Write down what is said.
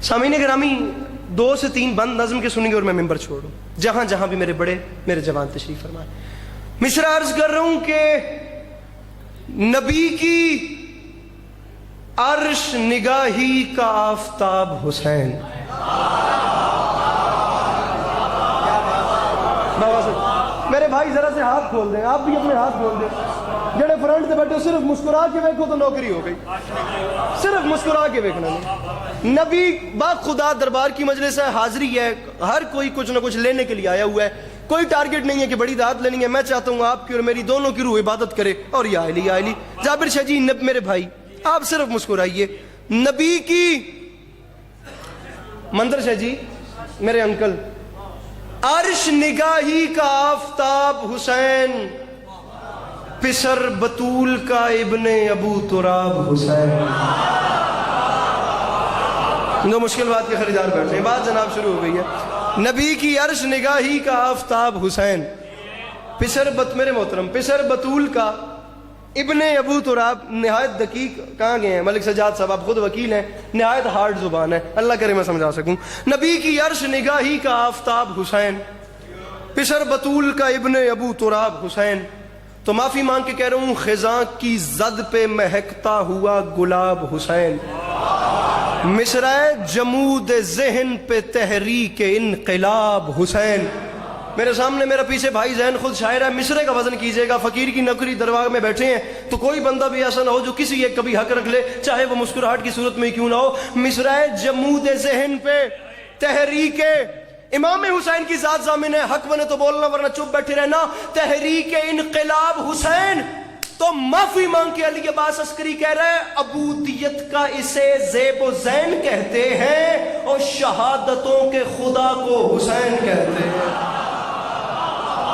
سامعین گرامی 2 سے 3 بند نظم کے سنیں گے اور میں ممبر چھوڑوں، جہاں جہاں بھی میرے بڑے میرے جوان تشریف فرمائیں۔ مصرع عرض کر رہا ہوں کہ نبی کی عرش نگاہی کا آفتاب حسین، میرے بھائی ذرا سے ہاتھ کھول دیں، آپ بھی اپنے ہاتھ کھول دیں، جڑے فرنٹ سے بیٹھے صرف مسکرا کے دیکھو تو نوکری ہو گئی، صرف مسکرا کے دیکھنا نہیں۔ نبی با خدا دربار کی مجلس ہے، حاضری ہے، ہر کوئی کچھ نہ کچھ لینے کے لیے آیا ہوا ہے، کوئی ٹارگٹ نہیں ہے کہ بڑی دعوت لینی ہے۔ میں چاہتا ہوں آپ کی اور میری دونوں کی روح عبادت کرے، اور یا علی جابر شاہ جی میرے بھائی آپ صرف مسکرائیے۔ نبی کی مندر شاہ جی میرے انکل، عرش نگاہی کا آفتاب حسین، پسر بطول کا ابن ابو تراب حسین۔ دو مشکل بات کے خریدار بیٹھے ہیں، بات جناب شروع ہو گئی ہے۔ نبی کی عرش نگاہی کا آفتاب حسین، میرے محترم پسر بطول کا ابن ابو تراب۔ نہایت دقیق کہاں گئے ہیں ملک سجاد صاحب، آپ خود وکیل ہیں، نہایت ہارڈ زبان ہے، اللہ کرے میں سمجھا سکوں۔ نبی کی عرش نگاہی کا آفتاب حسین، پسر بطول کا ابن ابو تراب حسین۔ تو معافی مانگ کے کہہ رہا ہوں، خزاں کی زد پہ مہکتا ہوا گلاب حسین، مصرع جمود ذہن پہ تحریک انقلاب حسین۔ میرے سامنے میرا پیچھے بھائی زین خود شاعر ہے، مصرع کا وزن کیجئے گا، فقیر کی نوکری دربار میں بیٹھے ہیں تو کوئی بندہ بھی ایسا نہ ہو جو کسی ایک کبھی حق رکھ لے، چاہے وہ مسکراہٹ کی صورت میں کیوں نہ ہو۔ مصرع جمود ذہن پہ تحریک، امام حسین کی ذات ضامن ہے، حق بنے تو بولنا ورنہ چپ بیٹھے رہنا، تحریک انقلاب حسین۔ تو معافی مانگ کے علی عباس عسکری کہہ رہے ہیں، عبودیت کا اسے زیب و زین کہتے ہیں اور شہادتوں کے خدا کو حسین کہتے ہیں۔